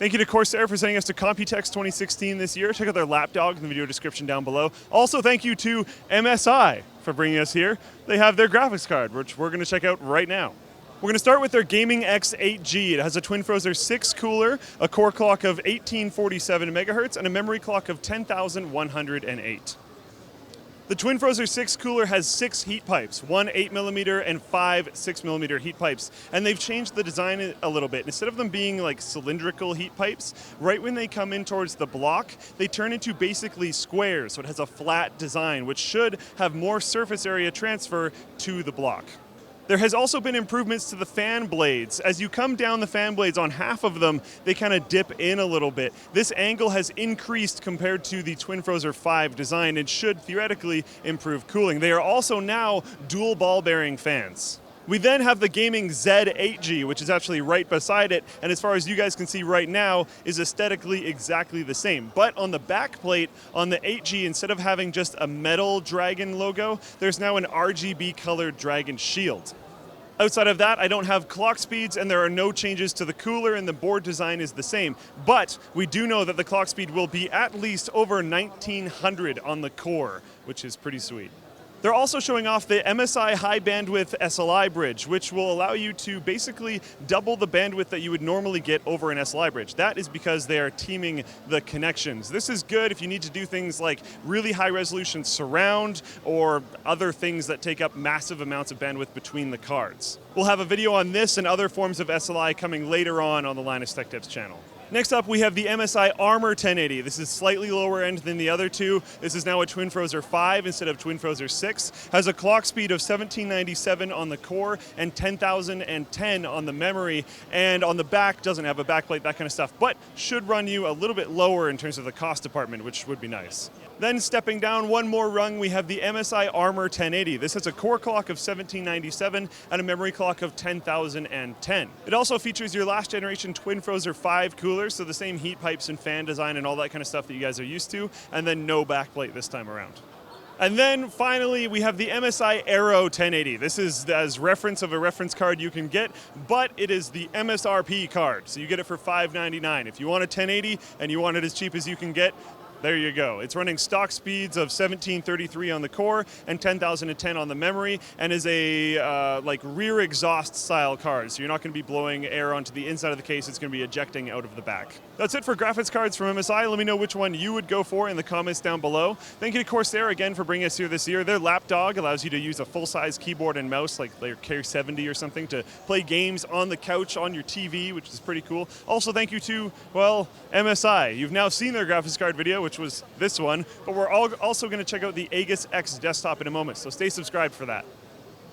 Thank you to Corsair for sending us to Computex 2016 this year. Check out their lapdog in the video description down below. Also, thank you to MSI for bringing us here. They have their graphics card, which we're going to check out right now. We're going to start with their Gaming X 8G. It has a TwinFrozer 6 cooler, a core clock of 1847 megahertz, and a memory clock of 10,108. The TwinFrozer 6 cooler has 6 heat pipes, 1 8mm and 5 6mm heat pipes, and they've changed the design a little bit. Instead of them being like cylindrical heat pipes, right when they come in towards the block, they turn into basically squares, so it has a flat design, which should have more surface area transfer to the block. There has also been improvements to the fan blades. As you come down the fan blades on half of them, they kind of dip in a little bit. This angle has increased compared to the TwinFrozer 5 design and should theoretically improve cooling. They are also now dual ball bearing fans. We then have the Gaming Z 8G, which is actually right beside it, and as far as you guys can see right now, is aesthetically exactly the same. But on the back plate, on the 8G, instead of having just a metal dragon logo, there's now an RGB colored dragon shield. Outside of that, I don't have clock speeds, and there are no changes to the cooler, and the board design is the same. But we do know that the clock speed will be at least over 1900 on the core, which is pretty sweet. They're also showing off the MSI high bandwidth Sli Bridge, which will allow you to basically double the bandwidth that you would normally get over an Sli Bridge. That is because they are teaming the connections. This is good if you need to do things like really high resolution surround or other things that take up massive amounts of bandwidth between the cards. We'll have a video on this and other forms of SLI coming later on the Linus Tech Tips channel. Next up, we have the Msi Armor 1080. This is slightly lower end than the other two. This is now a TwinFrozer 5 instead of TwinFrozer 6. Has a clock speed of 1797 on the core and 10,010 on the memory. And on the back, doesn't have a backplate, that kind of stuff, but should run you a little bit lower in terms of the cost department, which would be nice. Then stepping down one more rung, we have the Msi Armor 1080. This has a core clock of 1797 and a memory clock of 10,010. It also features your last generation TwinFrozer 5 cooler, so the same heat pipes and fan design and all that kind of stuff that you guys are used to, and then no backplate this time around. And then finally, we have the Msi Arrow 1080. This is as reference of a reference card you can get, but it is the MSRP card, so you get it for $599. If you want a 1080 and you want it as cheap as you can get, there you go. It's running stock speeds of 1733 on the core and 10,010 on the memory, and is a like rear exhaust style card. So you're not going to be blowing air onto the inside of the case. It's going to be ejecting out of the back. That's it for graphics cards from MSI. Let me know which one you would go for in the comments down below. Thank you to Corsair again for bringing us here this year. Their lapdog allows you to use a full-size keyboard and mouse like their K70 or something to play games on the couch on your TV, which is pretty cool. Also, thank you to, well, MSI. You've now seen their graphics card video, which was this one, but we're also going to check out the Aegis X desktop in a moment, so stay subscribed for that.